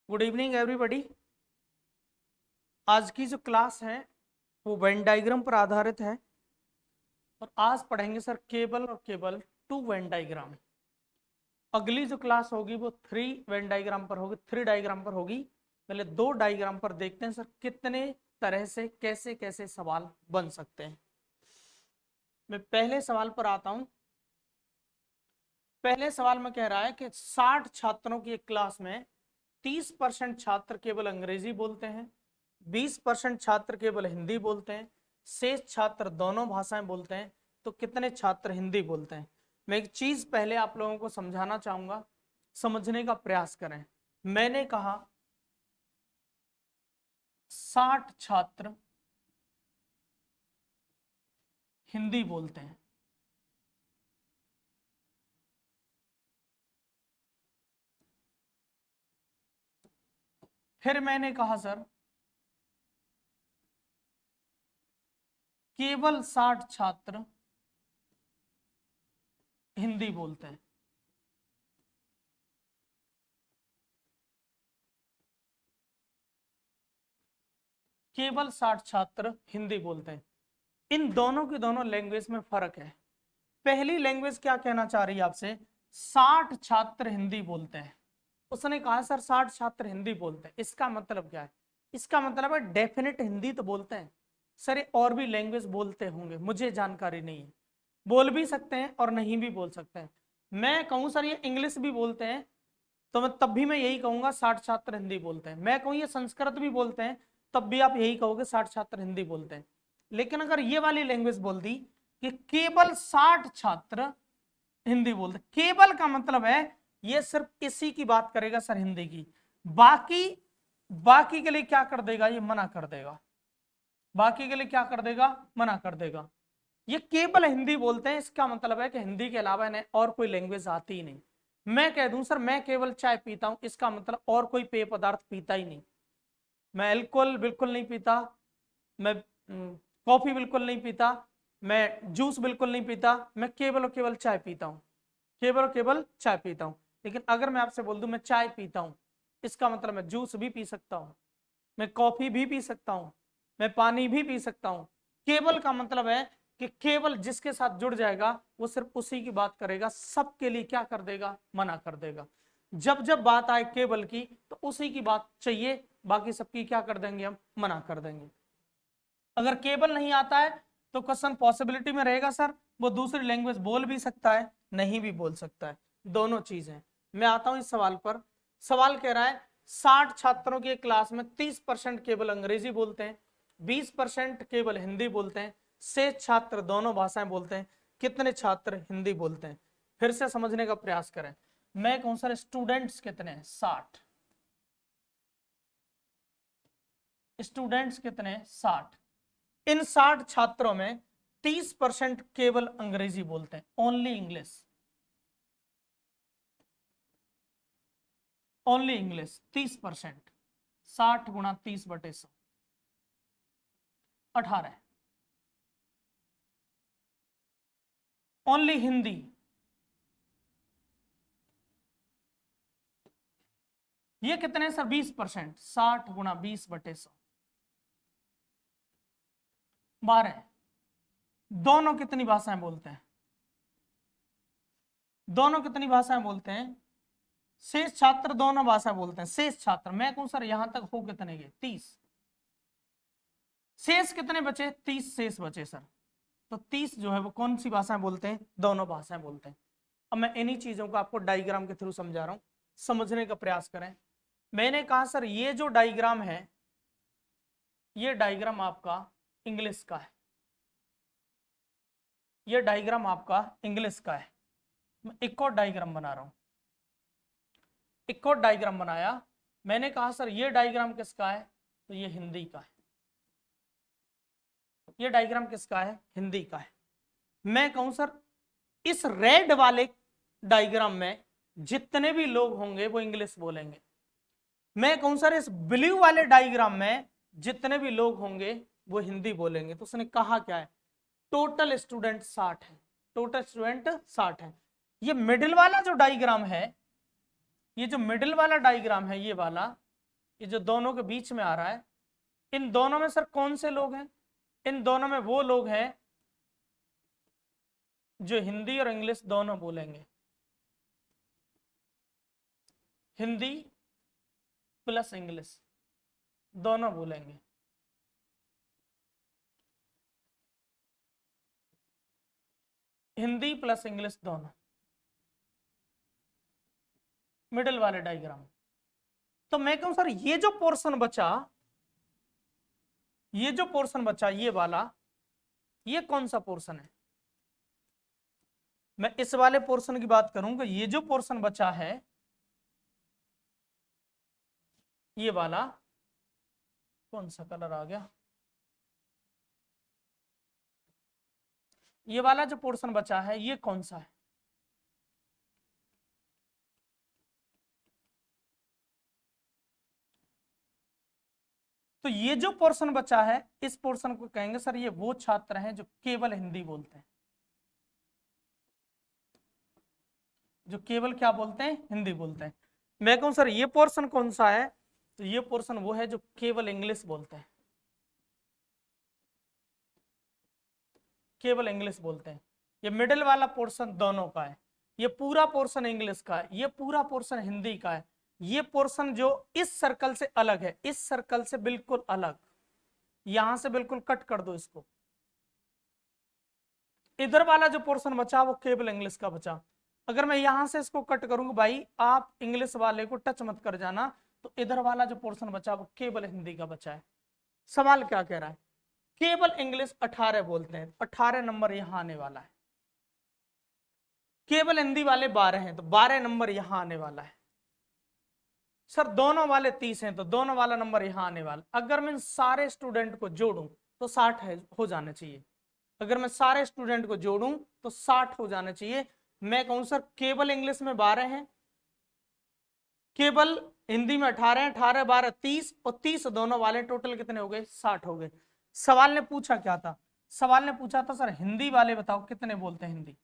Good evening everybody. आज की जो क्लास है वो वेन डायग्राम पर आधारित है और आज पढ़ेंगे सर केबल और केबल टू वेन डायग्राम। अगली जो क्लास होगी वो 3 वेन डायग्राम पर होगी, 3 डायग्राम पर होगी। पहले 2 डायग्राम पर देखते हैं सर कितने तरह से कैसे कैसे सवाल बन सकते हैं। मैं पहले सवाल पर आता हूं। पहले सवाल में कह रहा है कि 60 छात्रों की एक क्लास में 30% छात्र केवल अंग्रेजी बोलते हैं, 20% छात्र केवल हिंदी बोलते हैं, शेष छात्र दोनों भाषाएं बोलते हैं, तो कितने छात्र हिंदी बोलते हैं। मैं एक चीज पहले आप लोगों को समझाना चाहूंगा, समझने का प्रयास करें। मैंने कहा 60 छात्र हिंदी बोलते हैं, फिर मैंने कहा सर केवल 60 छात्र हिंदी बोलते हैं। केवल 60 छात्र हिंदी बोलते हैं। इन दोनों की दोनों लैंग्वेज में फर्क है। पहली लैंग्वेज क्या कहना चाह रही है आपसे, 60 छात्र हिंदी बोलते हैं। उसने कहा सर 60 छात्र हिंदी बोलते हैं, इसका मतलब क्या है? इसका मतलब है डेफिनेट हिंदी तो बोलते हैं सर, ये और भी लैंग्वेज बोलते होंगे, मुझे जानकारी नहीं है। बोल भी सकते हैं और नहीं भी बोल सकते हैं। मैं कहूँ सर ये इंग्लिश भी बोलते हैं, तो मैं तब भी मैं यही कहूंगा 60 छात्र हिंदी बोलते हैं। मैं कहूँ ये संस्कृत भी बोलते हैं, तब भी आप यही कहोगे 60 छात्र हिंदी बोलते हैं। लेकिन अगर ये वाली लैंग्वेज बोल दी कि केवल 60 छात्र हिंदी बोलते, केवल का मतलब है ये सिर्फ इसी की बात करेगा सर, हिंदी की। बाकी बाकी के लिए क्या कर देगा, ये मना कर देगा। बाकी के लिए क्या कर देगा, मना कर देगा। ये केवल हिंदी बोलते हैं, इसका मतलब है कि हिंदी के अलावा इन्हें और कोई लैंग्वेज आती ही नहीं। मैं कह दूं सर मैं केवल चाय पीता हूं, इसका मतलब और कोई पेय पदार्थ पीता ही नहीं। मैं अल्कोहल बिल्कुल नहीं पीता, मैं कॉफी बिल्कुल नहीं पीता, मैं जूस बिल्कुल नहीं पीता, मैं केवल और केवल चाय पीता हूं, केवल और केवल चाय पीता हूं। लेकिन अगर मैं आपसे बोल दूं मैं चाय पीता हूं, इसका मतलब मैं जूस भी पी सकता हूं, मैं कॉफी भी पी सकता हूं, मैं पानी भी पी सकता हूं। केवल का मतलब है कि केवल जिसके साथ जुड़ जाएगा वो सिर्फ उसी की बात करेगा, सबके लिए क्या कर देगा, मना कर देगा। जब जब बात आए केवल की तो उसी की बात चाहिए, बाकी सबकी क्या कर देंगे, हम मना कर देंगे। अगर केबल नहीं आता है तो क्वेश्चन पॉसिबिलिटी में रहेगा सर वो दूसरी लैंग्वेज बोल भी सकता है, नहीं भी बोल सकता है, दोनों चीजें। मैं आता हूं इस सवाल पर। सवाल कह रहा है 60 छात्रों की क्लास में 30% केवल अंग्रेजी बोलते हैं, 20% केवल हिंदी बोलते हैं, शेष छात्र दोनों भाषाएं बोलते हैं, कितने छात्र हिंदी बोलते हैं। फिर से समझने का प्रयास करें। मैं कहूं सर स्टूडेंट्स कितने हैं, 60 स्टूडेंट्स कितने हैं, 60। इन 60 छात्रों में 30% केवल अंग्रेजी बोलते हैं, ओनली इंग्लिश, ओनली इंग्लिश 30%। 60 गुणा 30/100 18। ओनली हिंदी ये कितने सर, 20%। 60 गुणा 20/100 12। दोनों कितनी भाषाएं बोलते हैं, दोनों कितनी भाषाएं बोलते हैं, शेष छात्र दोनों भाषा बोलते हैं। शेष छात्र मैं कहूं सर यहां तक हो कितने के, 30। शेष कितने बचे, 30 शेष बचे सर। तो 30 जो है वो कौन सी भाषाएं बोलते हैं, दोनों भाषाएं बोलते हैं। अब मैं इन्हीं चीजों को आपको डायग्राम के थ्रू समझा रहा हूं, समझने का प्रयास करें। मैंने कहा सर ये जो डायग्राम है, ये डायग्राम आपका इंग्लिश का है, ये डायग्राम आपका इंग्लिश का है। मैं एक और डायग्राम बना रहा हूं, एक और डायग्राम बनाया। मैंने कहा सर ये डायग्राम किसका है, तो ये हिंदी का है। ये डायग्राम किसका है, हिंदी का है। मैं कहूं सर इस रेड वाले डायग्राम में जितने भी लोग होंगे वो इंग्लिश बोलेंगे। मैं कहूं सर इस ब्लू वाले डायग्राम में जितने भी लोग होंगे वो हिंदी बोलेंगे। तो उसने कहा क्या है, टोटल स्टूडेंट 60 है, टोटल स्टूडेंट 60 है। ये मिडिल वाला जो डायग्राम है, ये जो मिडिल वाला डायग्राम है, ये वाला ये जो दोनों के बीच में आ रहा है, इन दोनों में सर कौन से लोग हैं? इन दोनों में वो लोग हैं जो हिंदी और इंग्लिश दोनों बोलेंगे। हिंदी प्लस इंग्लिश दोनों बोलेंगे। हिंदी प्लस इंग्लिश दोनों, मिडिल वाले डायग्राम। तो मैं कहूं सर ये जो पोर्शन बचा, ये जो पोर्शन बचा ये वाला, ये कौन सा पोर्शन है? मैं इस वाले पोर्शन की बात करूंगा। ये जो पोर्शन बचा है ये वाला, कौन सा कलर आ गया, ये वाला जो पोर्शन बचा है ये कौन सा है? तो ये जो पोर्शन बचा है इस पोर्शन को कहेंगे सर ये वो छात्र हैं जो केवल हिंदी बोलते हैं। जो केवल क्या बोलते हैं? हिंदी बोलते हैं। मैं कहूं सर ये पोर्शन कौन सा है? तो ये पोर्शन वो है जो केवल इंग्लिश बोलते हैं। केवल इंग्लिश बोलते हैं। ये मिडिल वाला पोर्शन दोनों का है। ये पूरा पोर्शन इंग्लिश का है, ये पूरा पोर्शन हिंदी का है। ये पोर्शन जो इस सर्कल से अलग है, इस सर्कल से बिल्कुल अलग, यहां से बिल्कुल कट कर दो इसको। इधर वाला जो पोर्शन बचा वो केवल इंग्लिश का बचा। अगर मैं यहां से इसको कट करूंगा, भाई आप इंग्लिश वाले को टच मत कर जाना, तो इधर वाला जो पोर्शन बचा वो केवल हिंदी का बचा है। सवाल क्या कह रहा है? केवल इंग्लिश 18 बोलते हैं, 18 नंबर यहां आने वाला है। केवल हिंदी वाले 12 हैं, तो 12 नंबर यहां आने वाला है। सर दोनों वाले 30 हैं, तो दोनों वाला नंबर यहां आने वाला। अगर मैं सारे स्टूडेंट को जोड़ूं तो 60 हो जाने चाहिए। अगर मैं सारे स्टूडेंट को जोड़ूं तो 60 हो जाने चाहिए। मैं कहूं सर केवल इंग्लिश में 12 हैं, केवल हिंदी में 18 हैं, 18 12 30, और 30 दोनों वाले, टोटल कितने हो गए? 60 हो गए। सवाल ने पूछा क्या था? सवाल ने पूछा था सर हिंदी वाले बताओ कितने बोलते हैं हिंदी।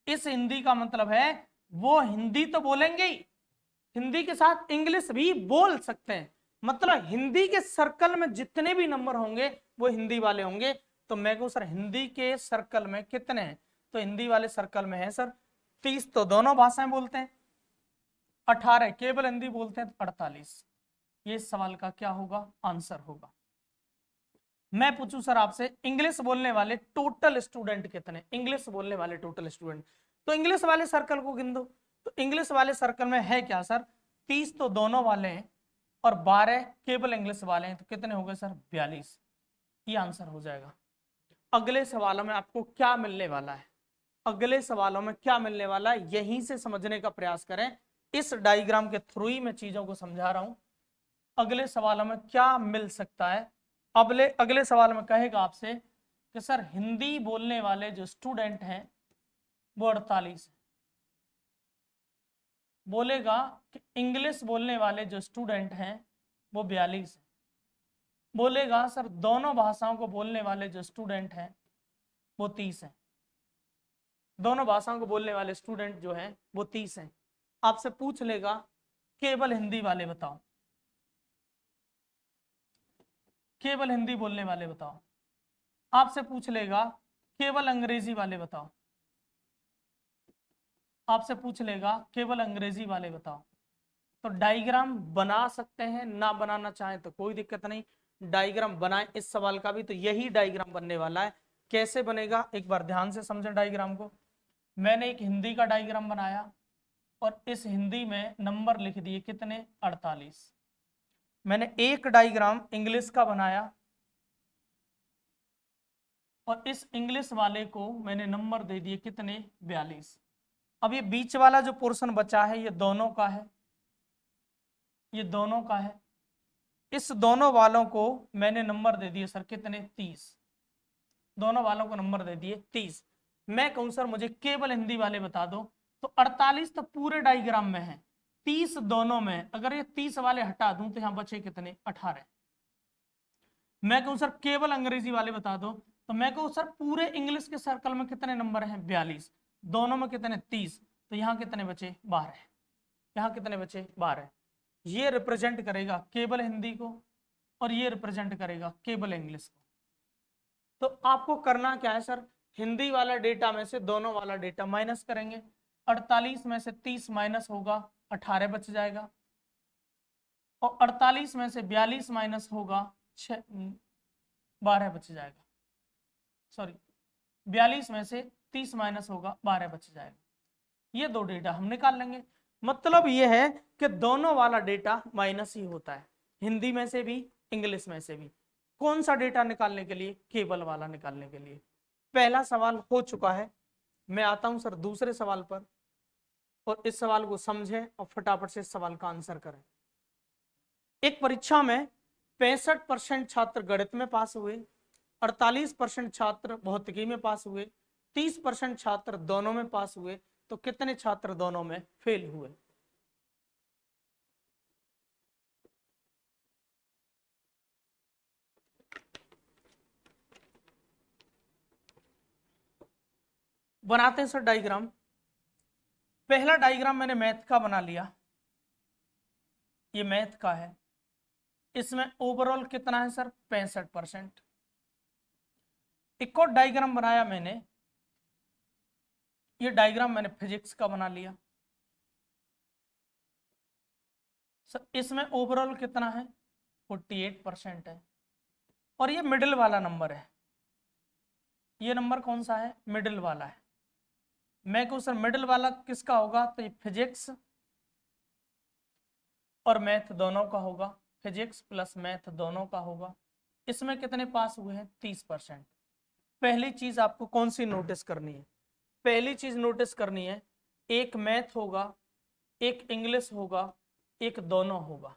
इस हिंदी का मतलब है वो हिंदी तो बोलेंगे ही, हिंदी के साथ इंग्लिश भी बोल सकते हैं। मतलब हिंदी के सर्कल में जितने भी नंबर होंगे वो हिंदी वाले होंगे। तो मैं कहूं सर हिंदी के सर्कल में कितने हैं? तो हिंदी वाले सर्कल में है सर 30, तो दोनों भाषाएं बोलते हैं। 18 केवल हिंदी बोलते हैं, तो 48। ये सवाल का क्या होगा? आंसर होगा। मैं पूछूं सर आपसे इंग्लिश बोलने वाले टोटल स्टूडेंट कितने? इंग्लिश बोलने वाले टोटल स्टूडेंट, तो इंग्लिश वाले सर्कल को गिन दो। तो इंग्लिश वाले सर्कल में है क्या सर? 30 तो दोनों वाले हैं, और 12 केवल इंग्लिश वाले हैं, तो कितने हो गए सर? 42। ये आंसर हो जाएगा। अगले सवालों में आपको क्या मिलने वाला है? अगले सवालों में क्या मिलने वाला है यहीं से समझने का प्रयास करें। इस डायग्राम के थ्रू ही मैं चीजों को समझा रहा हूं। अगले सवालों में क्या मिल सकता है? अगले सवाल में कहेगा आपसे कि सर हिंदी बोलने वाले जो स्टूडेंट हैं वो 48 है। बोलेगा कि इंग्लिश बोलने वाले जो स्टूडेंट हैं वो 42 है। बोलेगा सर दोनों भाषाओं को बोलने वाले जो स्टूडेंट हैं वो 30 है। दोनों भाषाओं को बोलने वाले स्टूडेंट जो हैं वो 30 हैं। आपसे पूछ लेगा केवल हिंदी वाले बताओ, केवल हिंदी बोलने वाले बताओ। आपसे पूछ लेगा केवल अंग्रेजी वाले बताओ। आपसे पूछ लेगा केवल अंग्रेजी वाले बताओ। तो डायग्राम बना सकते हैं, ना बनाना चाहें तो कोई दिक्कत नहीं, डायग्राम बनाएं। इस सवाल का भी तो यही डायग्राम बनने वाला है। कैसे बनेगा एक बार ध्यान से समझें डायग्राम को। मैंने एक हिंदी का डायग्राम बनाया और इस हिंदी में नंबर लिख दिए कितने? 48। मैंने एक डायग्राम इंग्लिश का बनाया और इस इंग्लिश वाले को मैंने नंबर दे दिए कितने? 42। अब ये बीच वाला जो पोर्शन बचा है ये दोनों का है, ये दोनों का है। इस दोनों वालों को मैंने नंबर दे दिए सर कितने? 30। दोनों वालों को नंबर दे दिए 30। मैं कहूं सर मुझे केवल हिंदी वाले बता दो, तो 48 तो पूरे डायग्राम में है, 30 दोनों में। अगर ये 30 वाले हटा दूं तो यहां बचे कितने? 18। मैं कहूं सर केवल अंग्रेजी वाले बता दो, तो मैं कहूं सर पूरे इंग्लिश के सर्कल में कितने नंबर हैं? 42। दोनों में कितने? 30। तो यहाँ कितने बचे? 12। यहाँ कितने बचे? 12। ये रिप्रेजेंट करेगा केवल हिंदी को और ये रिप्रेजेंट करेगा केवल इंग्लिश को। तो आपको करना क्या है सर, हिंदी वाला डेटा में से दोनों वाला डेटा माइनस करेंगे। 48 में से 30 माइनस होगा 18 बच जाएगा, और 48 में से 42 माइनस होगा 12 बच जाएगा। सॉरी, 42 में से 30 माइनस होगा 12 बच जाएगा। ये दो डेटा हम निकाल लेंगे। मतलब ये है कि दोनों वाला डेटा माइनस ही होता है, हिंदी में से भी इंग्लिश में से भी। कौन सा डेटा निकालने के लिए? केवल वाला निकालने के लिए। पहला सवाल हो चुका है। मैं आता हूं सर दूसरे सवाल पर, और इस सवाल को समझें और फटाफट से इस सवाल का आंसर करें। एक परीक्षा में 65% छात्र गणित में पास हुए, 48% छात्र भौतिकी में पास हुए, 30% छात्र दोनों में पास हुए, तो कितने छात्र दोनों में फेल हुए? बनाते हैं सर डायग्राम। पहला डायग्राम मैंने मैथ का बना लिया, ये मैथ का है। इसमें ओवरऑल कितना है सर? 65%। एक और डायग्राम बनाया मैंने, ये डायग्राम मैंने फिजिक्स का बना लिया। सर इसमें ओवरऑल कितना है? 48% है। और ये मिडिल वाला नंबर है, ये नंबर कौन सा है? मिडिल वाला है। मैं कहूँ सर मिडिल वाला किसका होगा? तो ये फिजिक्स और मैथ दोनों का होगा, फिजिक्स प्लस मैथ दोनों का होगा। इसमें कितने पास हुए हैं? 30%। पहली चीज आपको कौन सी नोटिस करनी है? पहली चीज नोटिस करनी है, एक मैथ होगा, एक इंग्लिश होगा, एक दोनों होगा।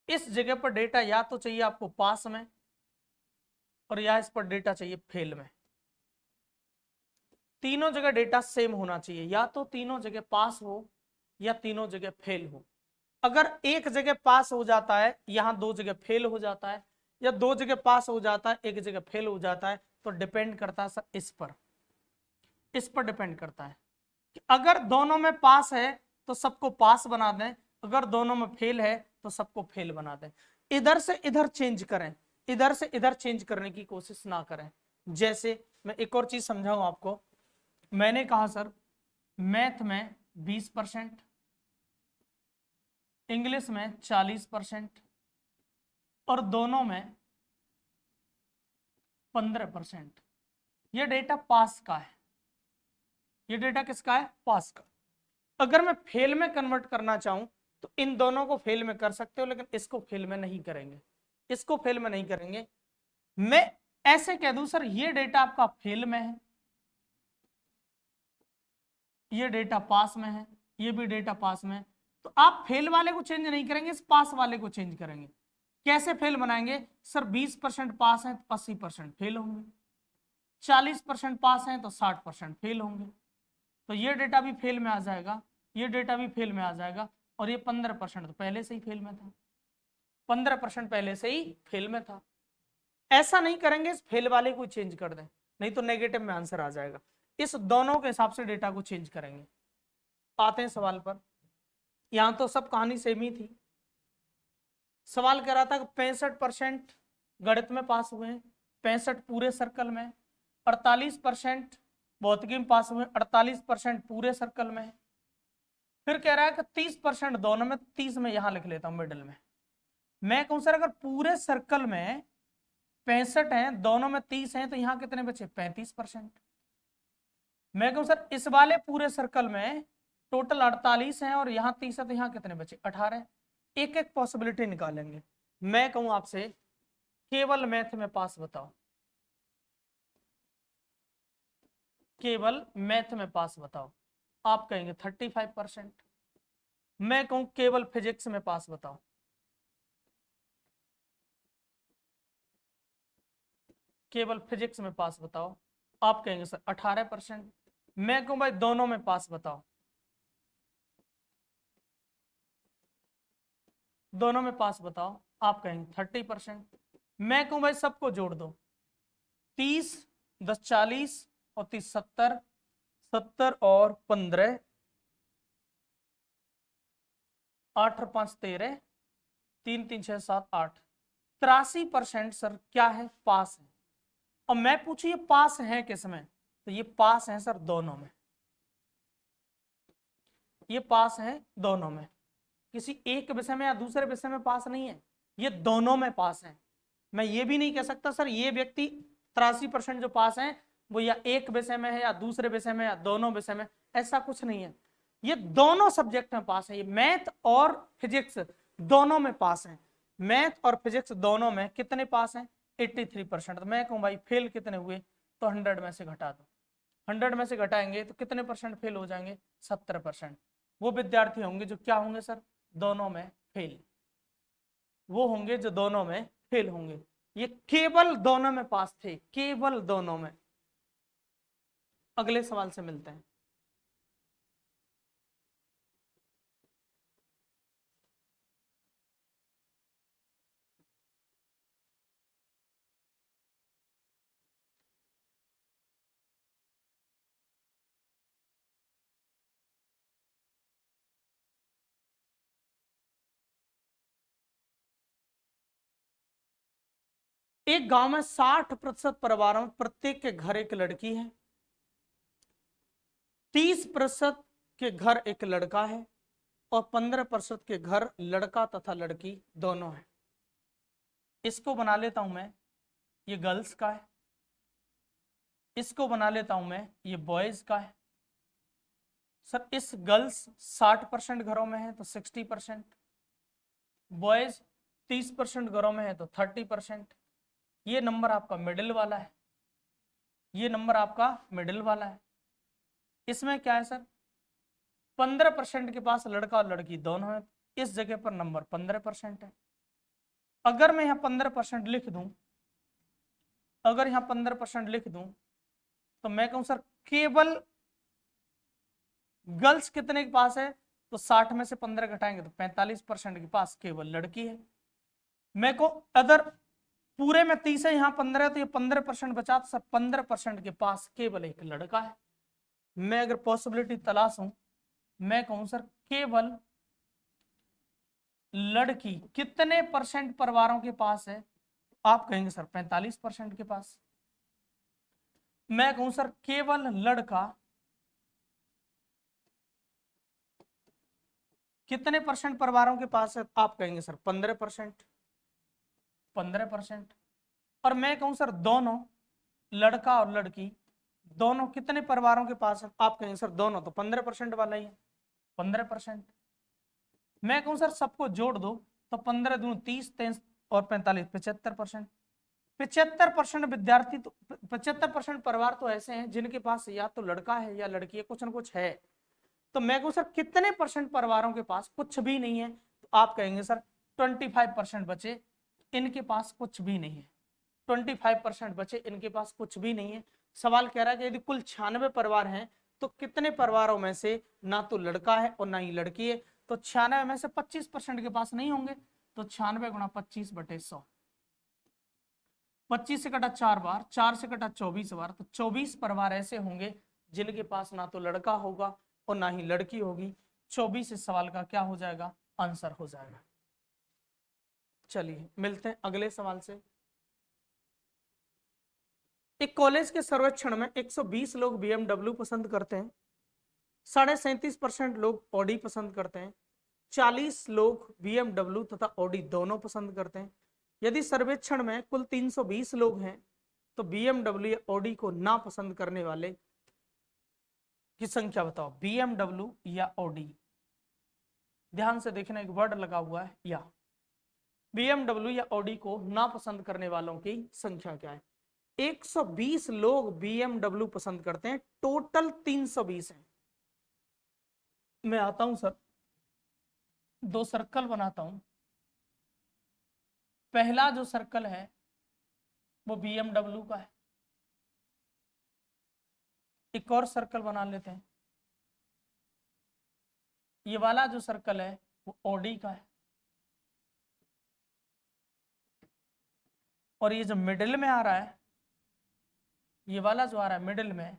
इस जगह पर डेटा या तो चाहिए आपको पास में, और या इस पर डेटा चाहिए फेल में। तीनों जगह डेटा सेम होना चाहिए, या तो तीनों जगह पास हो या तीनों जगह फेल हो। अगर एक जगह पास हो जाता है, यहां दो जगह फेल हो जाता है, या दो जगह पास हो जाता है एक जगह फेल हो जाता है, तो डिपेंड करता है सर इस पर डिपेंड करता है कि अगर दोनों में पास है तो सबको पास बना दें, अगर दोनों में फेल है तो सबको फेल बना दें। इधर से इधर चेंज करें, इधर से इधर चेंज करने की कोशिश ना करें। जैसे मैं एक और चीज समझाऊं आपको, मैंने कहा सर मैथ में 20%, इंग्लिश में 40% और दोनों में 15%। ये डेटा पास का है, ये डेटा किसका है? पास का। अगर मैं फेल में कन्वर्ट करना चाहूं तो इन दोनों को फेल में कर सकते हो, लेकिन इसको फेल में नहीं करेंगे, इसको फेल में नहीं करेंगे। मैं ऐसे कह दूं सर ये डेटा आपका फेल में है, ये डेटा पास में है, ये भी डेटा पास में है, तो आप फेल वाले को चेंज नहीं करेंगे, इस पास वाले को चेंज करेंगे। कैसे फेल बनाएंगे सर? 20% पास है तो 80% फेल होंगे, 40% पास है तो 60% फेल होंगे, तो ये डेटा भी फेल में आ जाएगा, ये डेटा भी फेल में आ जाएगा, और ये 15% तो पहले से ही फेल में था, 15% पहले से ही फेल में था। ऐसा नहीं करेंगे, इस फेल वाले को चेंज कर दें, नहीं तो नेगेटिव में आंसर आ जाएगा। इस दोनों के हिसाब से डेटा को चेंज करेंगे। आते हैं सवाल पर। यहां तो सब कहानी सेम ही थी। सवाल कह रहा था कि 65% गणित में पास हुए हैं, 65 पूरे सर्कल में, 48% भौतिकी में पास हुए, 48% पूरे सर्कल में। फिर कह रहा है कि 30% दोनों में, 30 में यहां लिख लेता हूं मिडिल में। मैं कहूं सर अगर पूरे सर्कल में 65 है, दोनों में 30 है, तो यहां कितने बचे? 35%। मैं कहूं सर इस वाले पूरे सर्कल में टोटल 48 है और यहां 30 है, तो यहां कितने बचे? 18। एक एक पॉसिबिलिटी निकालेंगे। मैं कहूं आपसे केवल मैथ में पास बताओ, केवल मैथ में पास बताओ। आप कहेंगे 35%। मैं कहूं केवल फिजिक्स में पास बताओ, केवल फिजिक्स में पास बताओ। आप कहेंगे सर 18%। मैं कहूं भाई दोनों में पास बताओ, दोनों में पास बताओ। आप कहेंगे 30%। मैं कहूं भाई सबको जोड़ दो, 30 10 40 और 30 70, 70 और 15 8 और 5 13, 3 3 6 7 8, 83% सर क्या है, पास है। और मैं पूछू ये पास है किसमें, तो ये पास है सर दोनों में, ये पास है दोनों में, किसी एक विषय में या दूसरे विषय में पास नहीं है, ये दोनों में पास है। मैं ये भी नहीं कह सकता सर ये व्यक्ति 83% जो पास है वो या एक विषय में है या दूसरे विषय में या दोनों विषय में, ऐसा कुछ नहीं है, ये दोनों सब्जेक्ट में पास है। ये मैथ और फिजिक्स दोनों में पास है, मैथ और फिजिक्स दोनों में कितने पास हैं, 83%। तो मैं कहूँ भाई फेल कितने हुए, तो 100 में से घटा दो, 100 में से घटाएंगे तो कितने परसेंट फेल हो जाएंगे, 70%। वो विद्यार्थी होंगे जो क्या होंगे सर, दोनों में फेल, वो होंगे जो दोनों में फेल होंगे। ये केवल दोनों में पास थे, केवल दोनों में। अगले सवाल से मिलते हैं। एक गांव में 60% परिवारों में प्रत्येक के घर एक लड़की है, 30% के घर एक लड़का है और 15% के घर लड़का तथा लड़की दोनों है। इसको बना लेता हूं मैं, ये गर्ल्स का है, इसको बना लेता हूं मैं, ये बॉयज का है। सर इस गर्ल्स 60% घरों में है तो 60%, बॉयज 30% घरों में है तो 30%। ये नंबर आपका मिडिल वाला है, ये नंबर आपका मिडिल वाला है। इसमें क्या है सर, 15% के पास लड़का और लड़की दोनों है, इस जगह पर नंबर 15% है। अगर मैं यहाँ 15% लिख दूं, अगर यहाँ 15% लिख दूं तो मैं कहूं सर केवल गर्ल्स कितने के पास है, तो 60 में से 15 घटाएंगे तो 45% के पास केवल लड़की है। मैं को अगर पूरे में 30 है, यहाँ 15 है, तो ये 15% बचा, तो सर 15% के पास केवल एक लड़का है। मैं अगर पॉसिबिलिटी तलाशूं, मैं कहूं सर केवल लड़की कितने परसेंट परिवारों के पास है, आप कहेंगे सर 45% के पास। मैं कहूं सर केवल लड़का कितने परसेंट परिवारों के पास है, आप कहेंगे सर 15%, 15%। और मैं कहूं सर दोनों लड़का और लड़की दोनों कितने परिवारों के पास है, आप कहेंगे सर दोनों, तो 15% वाला ही है, 15%। मैं कहूं सर सबको जोड़ दो तो 15 दूनी 30, 23 और 45, 75%। 75% विद्यार्थी तो 75% परिवार तो ऐसे हैं जिनके पास या तो लड़का है या लड़की है, कुछ ना कुछ है। तो मैं कहूं सर कितने परसेंट परिवारों के पास कुछ भी नहीं है, तो आप कहेंगे सर 25% बचे, इनके पास कुछ भी नहीं है, 25% बचे, इनके पास कुछ भी नहीं है। सवाल कह रहा है कि यदि कुल 96 परिवार हैं तो कितने परिवारों में से ना तो लड़का है और ना ही लड़की है, तो 96 में से 25% के पास नहीं होंगे, तो 96 गुणा 25/100, 25 से कटा 4 बार, 4 से कटा 24 बार, तो 24 परिवार ऐसे होंगे जिनके पास ना तो लड़का होगा और ना ही लड़की होगी। 24 इस सवाल का क्या हो जाएगा, आंसर हो जाएगा। चलिए मिलते हैं अगले सवाल से। एक कॉलेज के सर्वेक्षण में 120 लोग BMW पसंद करते हैं, 37.5% लोग ऑडी पसंद करते हैं, 40 लोग BMW तथा ऑडी दोनों पसंद करते हैं। यदि सर्वेक्षण में कुल 320 लोग हैं तो BMW या ऑडी को ना पसंद करने वाले की संख्या बताओ, BMW या ऑडी। ध्यान से देखना, एक वर्ड लगा हुआ है या, BMW या ऑडी को ना पसंद करने वालों की संख्या क्या है। 120 लोग BMW पसंद करते हैं, टोटल 320 है। मैं आता हूं सर, दो सर्कल बनाता हूं। पहला जो सर्कल है वो BMW का है, एक और सर्कल बना लेते हैं। ये वाला जो सर्कल है वो ऑडी का है, और ये जो मिडिल में आ रहा है, ये वाला जो आ रहा है मिडिल में,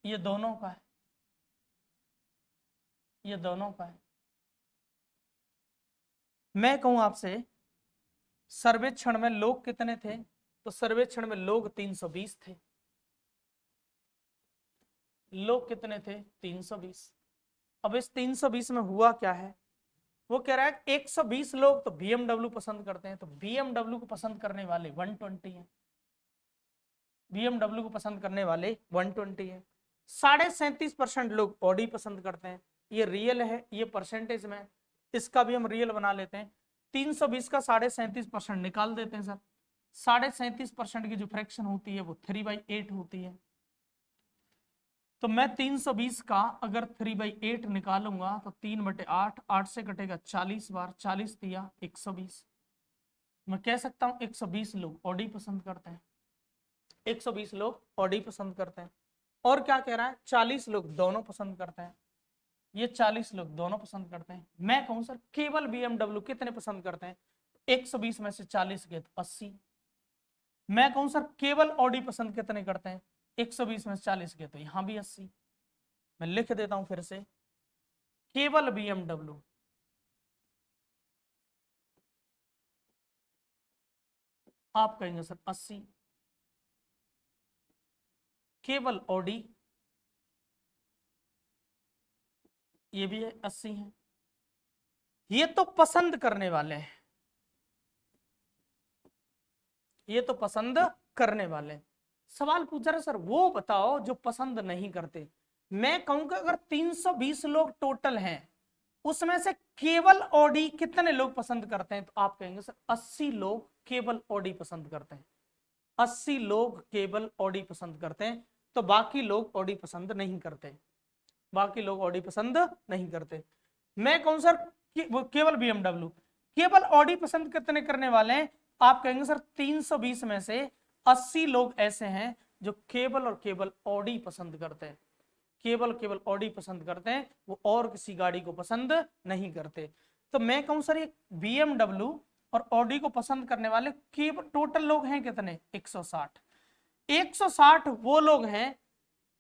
ये दोनों का है, ये दोनों का है। मैं कहूं आपसे सर्वेक्षण में लोग कितने थे, तो सर्वेक्षण में लोग 320 थे। लोग कितने थे, 320। अब इस 320 में हुआ क्या है, वो कह रहा है 120 लोग तो BMW पसंद करते हैं, तो BMW को पसंद करने वाले 120 हैं। BMW को पसंद करने वाले 120 हैं। 37.5% लोग ऑडी पसंद करते हैं। ये रियल है, ये परसेंटेज में, इसका भी हम रियल बना लेते हैं। 320 का 37.5% निकाल देते हैं सर। 37.5% की जो फ्रैक्शन होती है वो 3/8 होती है। तो मैं 320 का अगर 3/8 निकालूंगा तो 3/8, 8 से कटेगा 40 बार, 40 दिया 120। मैं कह सकता हूं 120 लोग ऑडी पसंद करते हैं। 120 लोग ऑडी पसंद करते हैं। और क्या कह रहा है, 40 लोग दोनों पसंद करते हैं। ये 40 लोग दोनों पसंद करते हैं। मैं कहूं सर केवल BMW कितने पसंद करते हैं, 120 में से 40 गए तो 80। मैं कहूं सर केवल ऑडी पसंद कितने करते हैं, 120 में से 40 गए तो यहां भी 80। मैं लिख देता हूं फिर से, केवल BMW आप कहेंगे सर 80, केवल ऑडी ये भी है 80 है। ये तो पसंद करने वाले हैं, ये तो पसंद करने वाले हैं। सवाल पूछा रहे सर वो बताओ जो पसंद नहीं करते। मैं कहूंगा अगर 320 लोग टोटल हैं उसमें से केवल ऑडी कितने लोग पसंद करते हैं, तो आप कहेंगे सर 80 लोग केवल ऑडी पसंद करते हैं। 80 लोग केवल ऑडी पसंद करते हैं, तो बाकी लोग ऑडी पसंद नहीं करते। बाकी लोग ऑडी पसंद नहीं करते। मैं कहूं सर वो केवल BMW, केवल ऑडी पसंद कितने करने वाले हैं, आप कहेंगे सर 320 में से 80 लोग ऐसे हैं जो केवल और केवल ऑडी पसंद करते हैं। केवल ऑडी पसंद करते हैं, वो और किसी गाड़ी को पसंद नहीं करते। तो मैं कहूं सर ये BMW और ऑडी को पसंद करने वाले केवल टोटल लोग हैं कितने, 160। 160 वो लोग हैं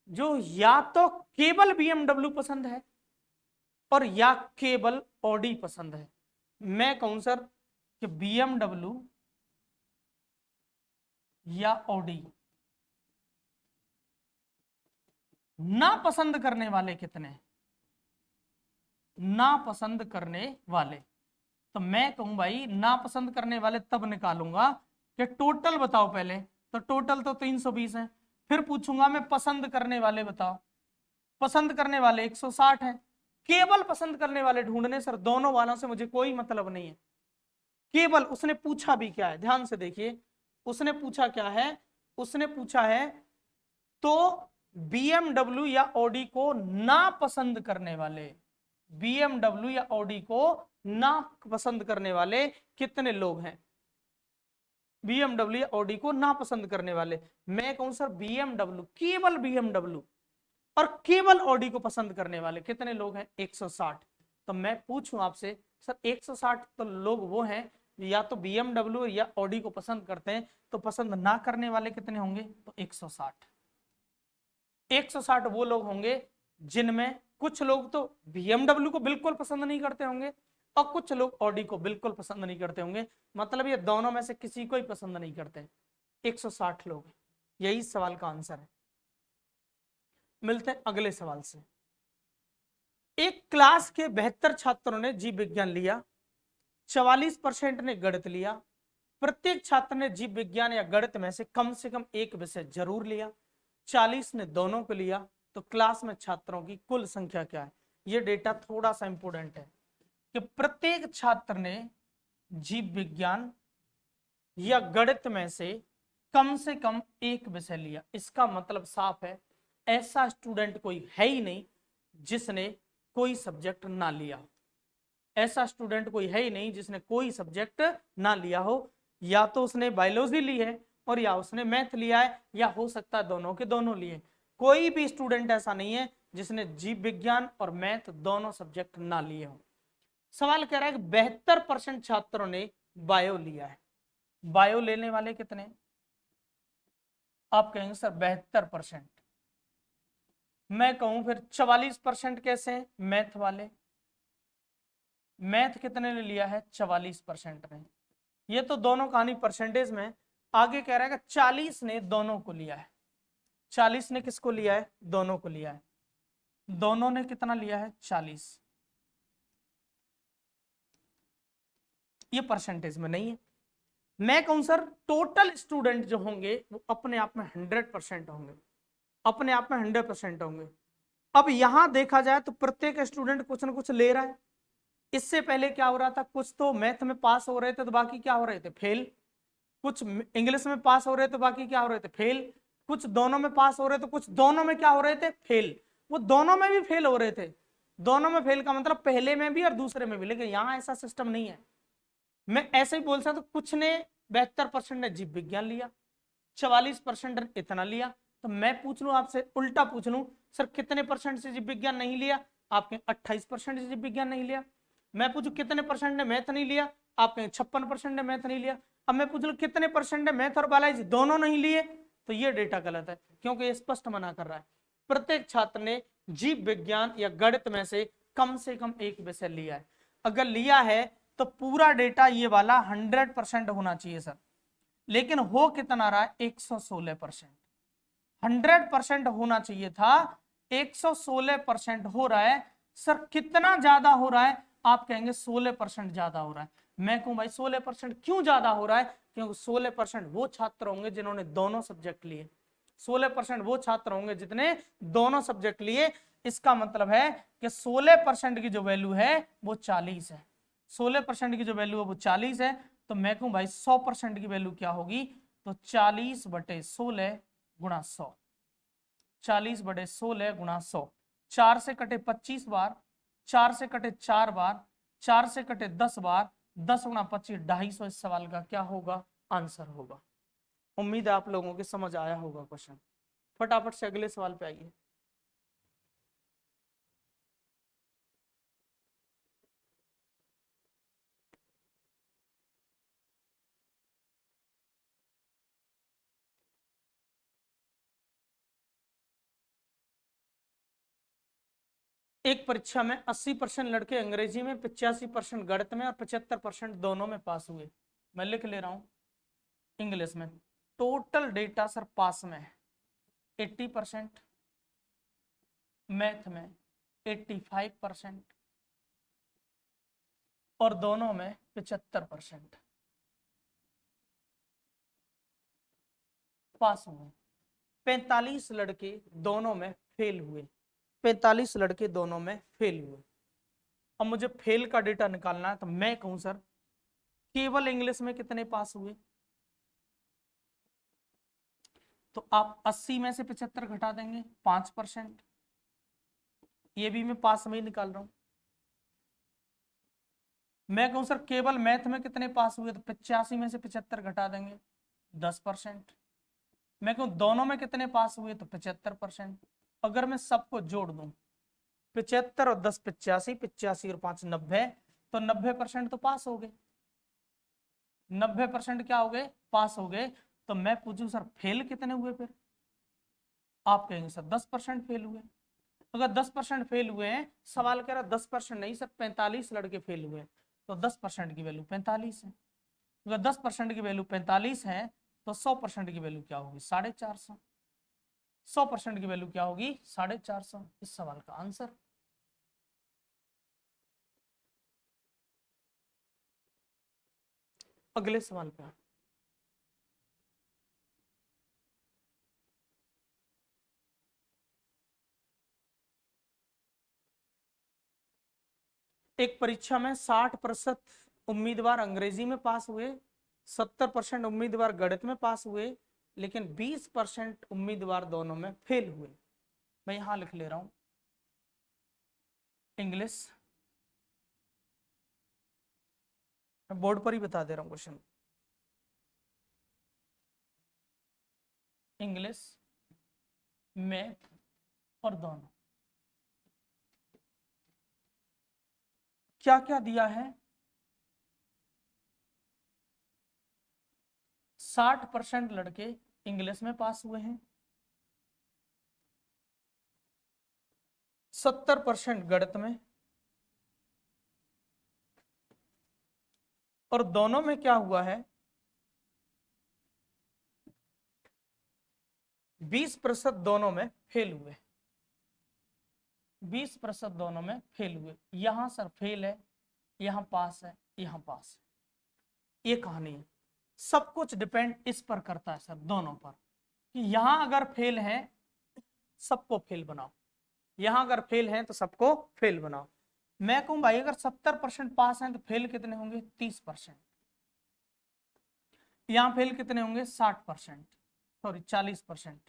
जो या तो केवल BMW पसंद है और या केवल ऑडी पसंद है। मैं कहूं सर कि BMW या ऑडी ना पसंद करने वाले कितने, ना पसंद करने वाले। तो मैं कहूं भाई ना पसंद करने वाले तब निकालूंगा कि टोटल बताओ पहले, तो टोटल तो 320 है। फिर पूछूंगा मैं पसंद करने वाले बताओ, पसंद करने वाले 160 हैं। केवल पसंद करने वाले ढूंढने सर, दोनों वालों से मुझे कोई मतलब नहीं है। केवल उसने पूछा भी क्या है, ध्यान से देखिए उसने पूछा क्या है, उसने पूछा है तो BMW या ऑडी को ना पसंद करने वाले, BMW या ऑडी को ना पसंद करने वाले कितने लोग हैं, BMW या ऑडी को ना पसंद करने वाले। मैं कहूं सर BMW, केवल BMW और केवल ऑडी को पसंद करने वाले कितने लोग हैं, 160। तो मैं पूछूं आपसे सर 160 तो लोग वो हैं या तो BMW या ऑडी को पसंद करते हैं, तो पसंद ना करने वाले कितने होंगे, तो 160। 160 वो लोग होंगे जिनमें कुछ लोग तो BMW को बिल्कुल पसंद नहीं करते होंगे और कुछ लोग ऑडी को बिल्कुल पसंद नहीं करते होंगे। मतलब ये दोनों में से किसी को ही पसंद नहीं करते। 160 लोग, यही सवाल का आंसर है। मिलते हैं अगले सवाल से। एक क्लास के 72 छात्रों ने जीव विज्ञान लिया, 44% ने गणित लिया। प्रत्येक छात्र ने जीव विज्ञान या गणित में से कम एक विषय जरूर लिया। 40 ने दोनों को लिया। तो क्लास में छात्रों की कुल संख्या क्या है। यह डेटा थोड़ा सा इंपोर्टेंट है कि प्रत्येक छात्र ने जीव विज्ञान या गणित में से कम एक विषय लिया। इसका मतलब साफ है ऐसा स्टूडेंट कोई है ही नहीं जिसने कोई सब्जेक्ट ना लिया। ऐसा स्टूडेंट कोई है ही नहीं जिसने कोई सब्जेक्ट ना लिया हो। या तो उसने बायोलॉजी ली है और या उसने मैथ लिया है, या हो सकता है दोनों के दोनों लिए। कोई भी स्टूडेंट ऐसा नहीं है जिसने जीव विज्ञान और मैथ दोनों सब्जेक्ट ना लिए हो। सवाल कह रहा है कि 72% छात्रों ने बायो लिया है। बायो लेने वाले कितने, आप कहेंगे सर 72%। मैं कहूं फिर 44% कैसे हैं, मैथ वाले। मैथ कितने ने लिया है? 44% ने। ये तो दोनों कहानी परसेंटेज में। आगे कह रहा है कि 40 ने दोनों को लिया है। 40 ने किसको लिया है? दोनों को लिया है। दोनों ने कितना लिया है? 40। ये परसेंटेज में नहीं है। मैं कहूं सर टोटल स्टूडेंट जो होंगे वो अपने आप में 100% होंगे, अपने आप में 100% होंगे। अब यहां देखा जाए तो प्रत्येक स्टूडेंट कुछ ना कुछ ले रहा है। इससे पहले क्या हो रहा था? कुछ तो मैथ में पास हो रहे थे तो बाकी क्या हो रहे थे? फेल। कुछ इंग्लिश में पास हो रहे तो बाकी क्या हो रहे थे? फेल। कुछ दोनों में पास हो रहे तो कुछ दोनों में क्या हो रहे थे? फेल। वो दोनों में भी फेल हो रहे थे। दोनों में फेल का मतलब पहले में भी और दूसरे में भी, लेकिन यहां ऐसा सिस्टम नहीं है। मैं ऐसे ही बोल सकता, तो कुछ ने 72% ने जीव विज्ञान लिया, 44% ने इतना लिया। तो मैं पूछ लू आपसे, उल्टा पूछ लू, सर कितने परसेंट से जीव विज्ञान नहीं लिया? आपके 28% से जीव विज्ञान नहीं लिया। मैं पूछू कितने परसेंट ने मैथ नहीं लिया? आपके 56% ने मैथ नहीं लिया। अब मैं पूछ लू कितने परसेंट ने मैथ और बायोलॉजी दोनों नहीं लिए? तो ये डेटा गलत है, क्योंकि ये स्पष्ट मना कर रहा है प्रत्येक छात्र ने जीव विज्ञान या गणित में से कम एक विषय लिया है। अगर लिया है तो पूरा डेटा ये वाला 100% होना चाहिए सर, लेकिन हो कितना रहा है? 116%। 100% होना चाहिए था, 116% हो रहा है। सर कितना ज्यादा हो रहा है? आप कहेंगे 16% ज्यादा हो रहा है। मैं कहूं भाई 16% क्यों ज्यादा हो रहा है? क्योंकि 16% वो छात्र होंगे जिन्होंने दोनों सब्जेक्ट लिए। 16% वो छात्र होंगे जितने दोनों सब्जेक्ट लिए। इसका मतलब है कि 16% की जो वैल्यू है वो 40 है। 16% की जो वैल्यू है वो 40 है। तो मैं कहूं भाई 100% की वैल्यू क्या होगी? तो 40/16 गुणा 100। 40/16 गुणा 100। 4 से कटे 25 बार, 4 से कटे 4 बार, 4 से कटे 10 बार, 10 गुणा 25, 250। इस सवाल का क्या होगा? आंसर होगा। उम्मीद है आप लोगों के समझ आया होगा क्वेश्चन। फटाफट से अगले सवाल पे आइए। एक परीक्षा में 80% लड़के अंग्रेजी में, 85% गणित में और 75% दोनों में पास हुए। मैं लिख ले रहा हूं इंग्लिश में। टोटल डेटा सर पास में है 80%, मैथ में 85% और दोनों में 75% पास हुए। 45 लड़के दोनों में फेल हुए। 45 लड़के दोनों में फेल हुए। अब मुझे फेल का डेटा निकालना है, तो मैं कहूं सर केवल इंग्लिश में कितने पास हुए? तो आप 80 में से 75 घटा देंगे, 5%। ये भी मैं पास में ही निकाल रहा हूं। मैं कहूं सर केवल मैथ में कितने पास हुए? तो 85 में से 75 घटा देंगे, 10%। मैं कहूं दोनों में कितने पास हुए? तो 75%। अगर मैं सबको जोड़ दूं, 75 और 10 85, 85 और 5 90, तो 90% तो पास हो गए। 90% क्या हो गए? पास हो गए। तो मैं पूछूं सर फेल कितने हुए फिर? आप कहेंगे सर 10% फेल हुए। अगर 10% फेल हुए हैं, सवाल कह रहा 10% नहीं सर 45 लड़के फेल हुए, तो 10% की वैल्यू 45 है। अगर 10% की वैल्यू 45 है तो 100% की वैल्यू क्या होगी? 450। 100% की वैल्यू क्या होगी? 450। इस सवाल का आंसर। अगले सवाल पे एक परीक्षा में 60% उम्मीदवार अंग्रेजी में पास हुए, 70% उम्मीदवार गणित में पास हुए, लेकिन 20% उम्मीदवार दोनों में फेल हुए। मैं यहां लिख ले रहा हूं इंग्लिश, मैं बोर्ड पर ही बता दे रहा हूं क्वेश्चन। इंग्लिश, मैथ और दोनों क्या क्या दिया है? 60% लड़के इंग्लिश में पास हुए हैं, 70% गणित में, और दोनों में क्या हुआ है, 20% दोनों में फेल हुए, 20% दोनों में फेल हुए। यहां सर फेल है, यहां पास है, यहां पास है। ये कहानी है। सब कुछ डिपेंड इस पर करता है सर, दोनों पर, कि यहां अगर फेल है सबको फेल बनाओ, यहां अगर फेल है तो सबको फेल बनाओ। मैं कहूं भाई अगर 70% पास हैं तो फेल कितने होंगे, 30%। यहां फेल कितने होंगे, 60%, सॉरी 40%।